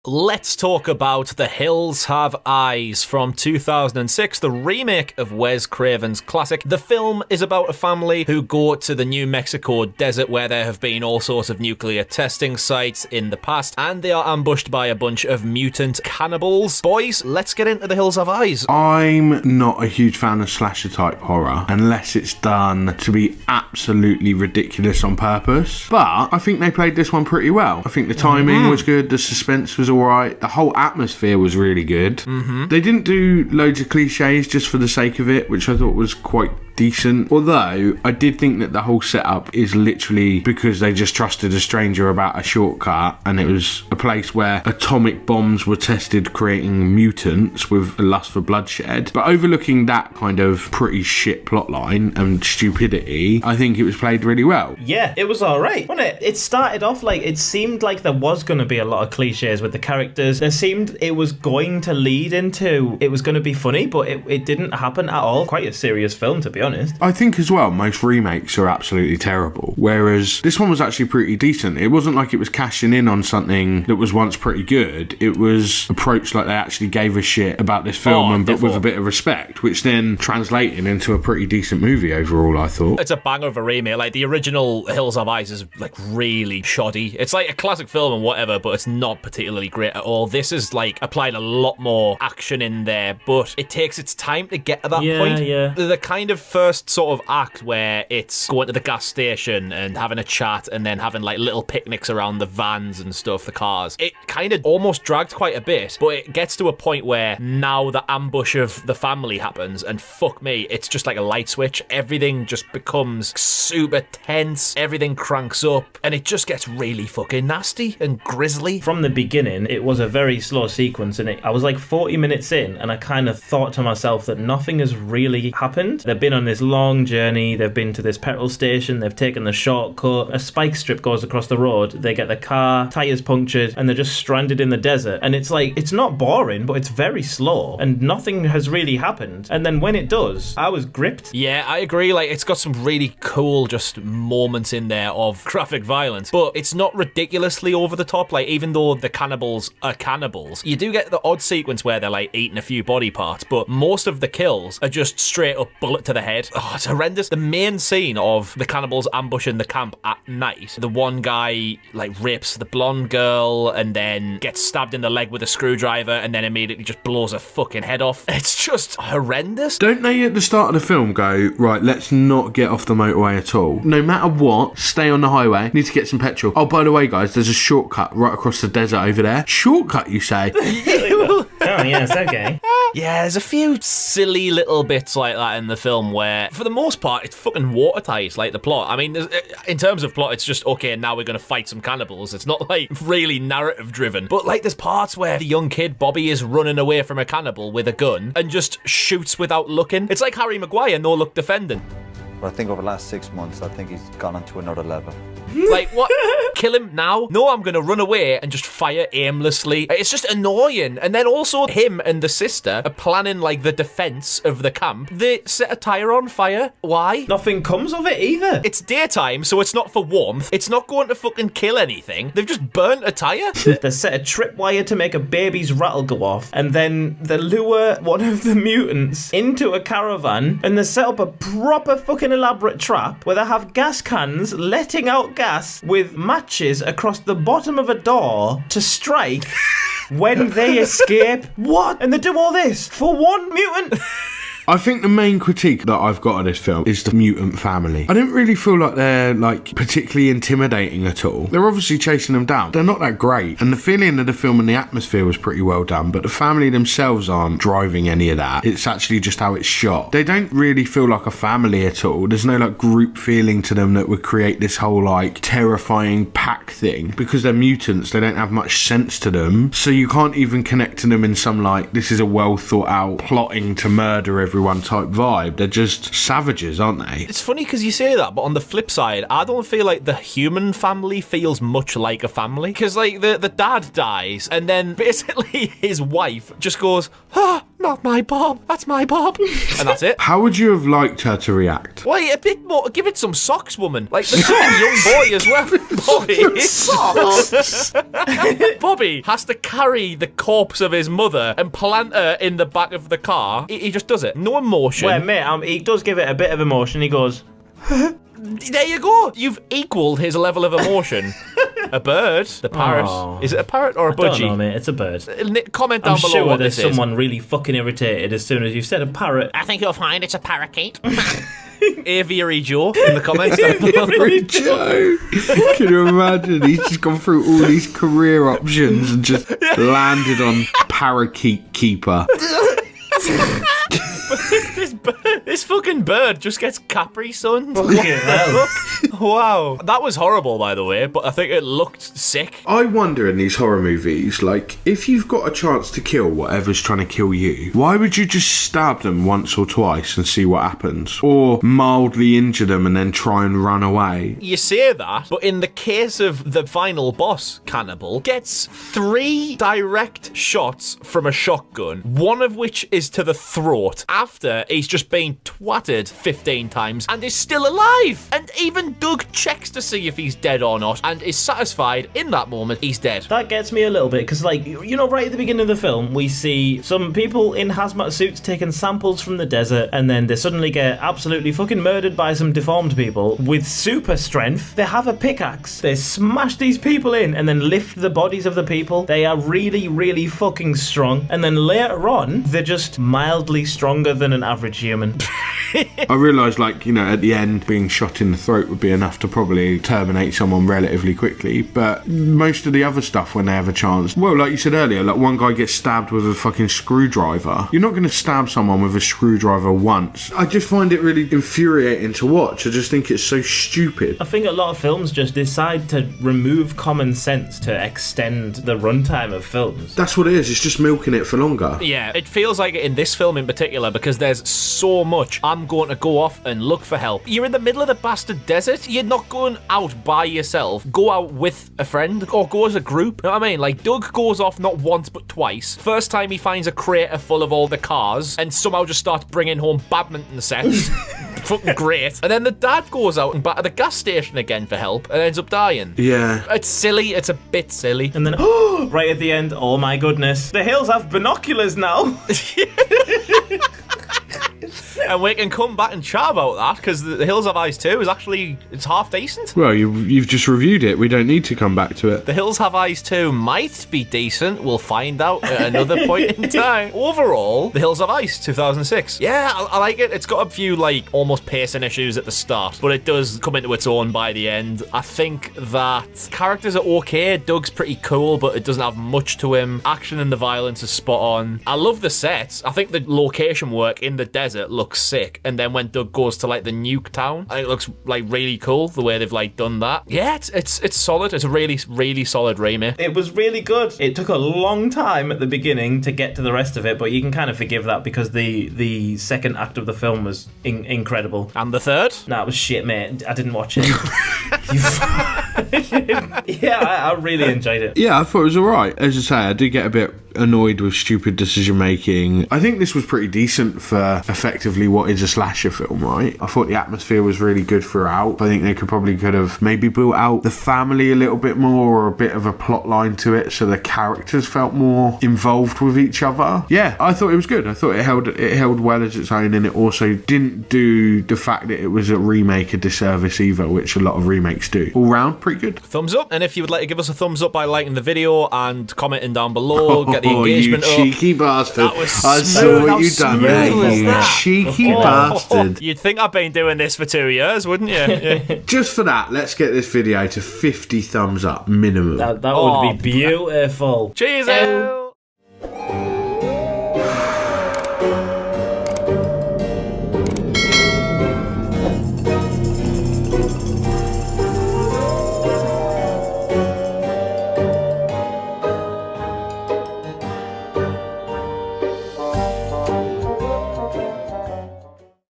let's talk about The Hills Have Eyes from 2006, the remake of Wes Craven's classic. The film is about a family who go to the New Mexico desert where there have been all sorts of nuclear testing sites in the past, and they are ambushed by a bunch of mutant cannibals. Boys, let's get into The Hills Have Eyes. I'm not a huge fan of slasher type horror unless it's done to be absolutely ridiculous on purpose, but I think they played this one pretty well. I think the timing was good, the suspense was alright, the whole atmosphere was really good. They didn't do loads of cliches just for the sake of it, which I thought was quite decent, although I did think that the whole setup is literally because they just trusted a stranger about a shortcut, and it was a place where atomic bombs were tested creating mutants with a lust for bloodshed. But overlooking that kind of pretty shit plotline and stupidity, I think it was played really well. Yeah, it was alright, wasn't it? It started off like, it seemed like there was going to be a lot of cliches with the characters. There seemed it was going to lead into, it was going to be funny, but it didn't happen at all. Quite a serious film, to be honest. I think as well, most remakes are absolutely terrible, whereas this one was actually pretty decent. It wasn't like it was cashing in on something that was once pretty good. It was approached like they actually gave a shit about this film, but with a bit of respect, which then translated into a pretty decent movie overall, I thought. It's a banger of a remake. Like, the original Hills Have Eyes is like really shoddy. It's like a classic film and whatever, but it's not particularly great at all. This is like applied a lot more action in there, but it takes its time to get to that point. Yeah. The kind of first sort of act where it's going to the gas station and having a chat and then having like little picnics around the vans and stuff, the cars, it kind of almost dragged quite a bit, but it gets to a point where now the ambush of the family happens, and fuck me, it's just like a light switch. Everything just becomes super tense, everything cranks up, and it just gets really fucking nasty and grisly. From the beginning, it was a very slow sequence, and I was like 40 minutes in, and I kind of thought to myself that nothing has really happened. They've been on this long journey, they've been to this petrol station, they've taken the shortcut, a spike strip goes across the road, they get the car, tyres punctured, and they're just stranded in the desert. And it's like, it's not boring, but it's very slow, and nothing has really happened. And then when it does, I was gripped. Yeah, I agree. Like, it's got some really cool just moments in there of graphic violence, but it's not ridiculously over the top. Like, even though the cannibals are cannibals, you do get the odd sequence where they're like eating a few body parts, but most of the kills are just straight up bullet to the head. Oh, it's horrendous. The main scene of the cannibals ambushing the camp at night, the one guy like rapes the blonde girl and then gets stabbed in the leg with a screwdriver and then immediately just blows her fucking head off. It's just horrendous. Don't they at the start of the film go, right, let's not get off the motorway at all. No matter what, stay on the highway. Need to get some petrol. Oh, by the way, guys, there's a shortcut right across the desert over there. Shortcut, you say? Oh, yes, okay. Yeah, there's a few silly little bits like that in the film where, for the most part, it's fucking watertight, like the plot. I mean, in terms of plot, it's just, okay, now we're going to fight some cannibals. It's not, like, really narrative-driven. But, like, there's parts where the young kid, Bobby, is running away from a cannibal with a gun and just shoots without looking. It's like Harry Maguire, no-look defending. But I think over the last 6 months, I think he's gone on to another level. Like, what? Kill him now? No, I'm going to run away and just fire aimlessly. It's just annoying. And then also him and the sister are planning, like, the defense of the camp. They set a tire on fire. Why? Nothing comes of it either. It's daytime, so it's not for warmth. It's not going to fucking kill anything. They've just burnt a tire. They set a tripwire to make a baby's rattle go off, and then they lure one of the mutants into a caravan, and they set up a proper fucking elaborate trap where they have gas cans letting out gas with matches across the bottom of a door to strike when they escape. What? And they do all this for one mutant? I think the main critique that I've got of this film is the mutant family. I don't really feel like they're, like, particularly intimidating at all. They're obviously chasing them down. They're not that great. And the feeling of the film and the atmosphere was pretty well done, but the family themselves aren't driving any of that. It's actually just how it's shot. They don't really feel like a family at all. There's no, like, group feeling to them that would create this whole, like, terrifying pack thing. Because they're mutants, they don't have much sense to them. So you can't even connect to them in some, like, this is a well thought out plotting to murder everyone type vibe. They're just savages, aren't they? It's funny because you say that, but on the flip side, I don't feel like the human family feels much like a family. Because, like, the dad dies, and then basically his wife just goes, ah, not my Bob. That's my Bob. And that's it. How would you have liked her to react? Wait, a bit more. Give it some socks, woman. Like, the young boy as well. Bobby. Socks. Bobby has to carry the corpse of his mother and plant her in the back of the car. He just does it. No emotion. Well, mate, he does give it a bit of emotion. He goes... There you go. You've equaled his level of emotion. A bird, the parrot. Oh. Is it a parrot or a budgie? I don't know, mate. It's a bird. Comment down I'm below sure what there's this is. someone really fucking irritated as soon as you said a parrot. I think you'll find it's a parakeet. Aviary Joe in the comments down below. Aviary Joe. Can you imagine? He's just gone through all these career options and just landed on parakeet keeper. This fucking bird just gets Capri Sun. hell. Wow. That was horrible, by the way, but I think it looked sick. I wonder in these horror movies, like, if you've got a chance to kill whatever's trying to kill you, why would you just stab them once or twice and see what happens? Or mildly injure them and then try and run away? You say that, but in the case of the final boss, Cannibal, gets 3 direct shots from a shotgun, one of which is to the throat, after he's just been twatted 15 times and is still alive. And even Doug checks to see if he's dead or not and is satisfied in that moment he's dead. That gets me a little bit, because, like, you know, right at the beginning of the film, we see some people in hazmat suits taking samples from the desert, and then they suddenly get absolutely fucking murdered by some deformed people with super strength. They have a pickaxe. They smash these people in and then lift the bodies of the people. They are really, really fucking strong. And then later on, they're just mildly stronger than an average human. I realised, like, you know, at the end, being shot in the throat would be enough to probably terminate someone relatively quickly, but most of the other stuff, when they have a chance, well, like you said earlier, like, one guy gets stabbed with a fucking screwdriver. You're not going to stab someone with a screwdriver once. I just find it really infuriating to watch. I just think it's so stupid. I think a lot of films just decide to remove common sense to extend the runtime of films. That's what it is. It's just milking it for longer. Yeah, it feels like it in this film in particular because there's so much. I'm going to go off and look for help. You're in the middle of the bastard desert. You're not going out by yourself. Go out with a friend or go as a group. You know what I mean? Like, Doug goes off not once but twice. First time he finds a crater full of all the cars and somehow just starts bringing home badminton sets. Fucking great. And then the dad goes out and back at the gas station again for help and ends up dying. Yeah. It's silly. It's a bit silly. And then, right at the end, oh my goodness, the hills have binoculars now. And we can come back and chat about that because The Hills Have Eyes 2 is actually, it's half decent. Well, you've just reviewed it. We don't need to come back to it. The Hills Have Eyes 2 might be decent. We'll find out at another point in time. Overall, The Hills Have Eyes 2006. Yeah, I like it. It's got a few, like, almost pacing issues at the start, but it does come into its own by the end. I think that characters are okay. Doug's pretty cool, but it doesn't have much to him. Action and the violence is spot on. I love the sets. I think the location work in the desert looks sick, and then when Doug goes to like the nuke town, I think it looks like really cool the way they've like done that. Yeah, it's solid. It's a really solid remake. It was really good. It took a long time at the beginning to get to the rest of it, but you can kind of forgive that because the second act of the film was incredible. And the third? Nah, it was shit, mate. I didn't watch it. Yeah, I really enjoyed it. Yeah, I thought it was alright. As I say, I did get a bit annoyed with stupid decision making. I think this was pretty decent for effectively what is a slasher film, right? I thought the atmosphere was really good throughout. I think they could have maybe built out the family a little bit more, or a bit of a plot line to it, so the characters felt more involved with each other. Yeah, I thought it was good. I thought it held well as its own, and it also didn't do the fact that it was a remake a disservice either, which a lot of remakes do. All round, pretty good. Thumbs up. And if you would like to give us a thumbs up by liking the video and commenting down below, get the engagement you cheeky bastard. That was I smooth. saw what you done there, you cheeky bastard. You'd think I've been doing this for 2 years, wouldn't you? Just for that, let's get this video to 50 thumbs up minimum. That would be beautiful. Cheers.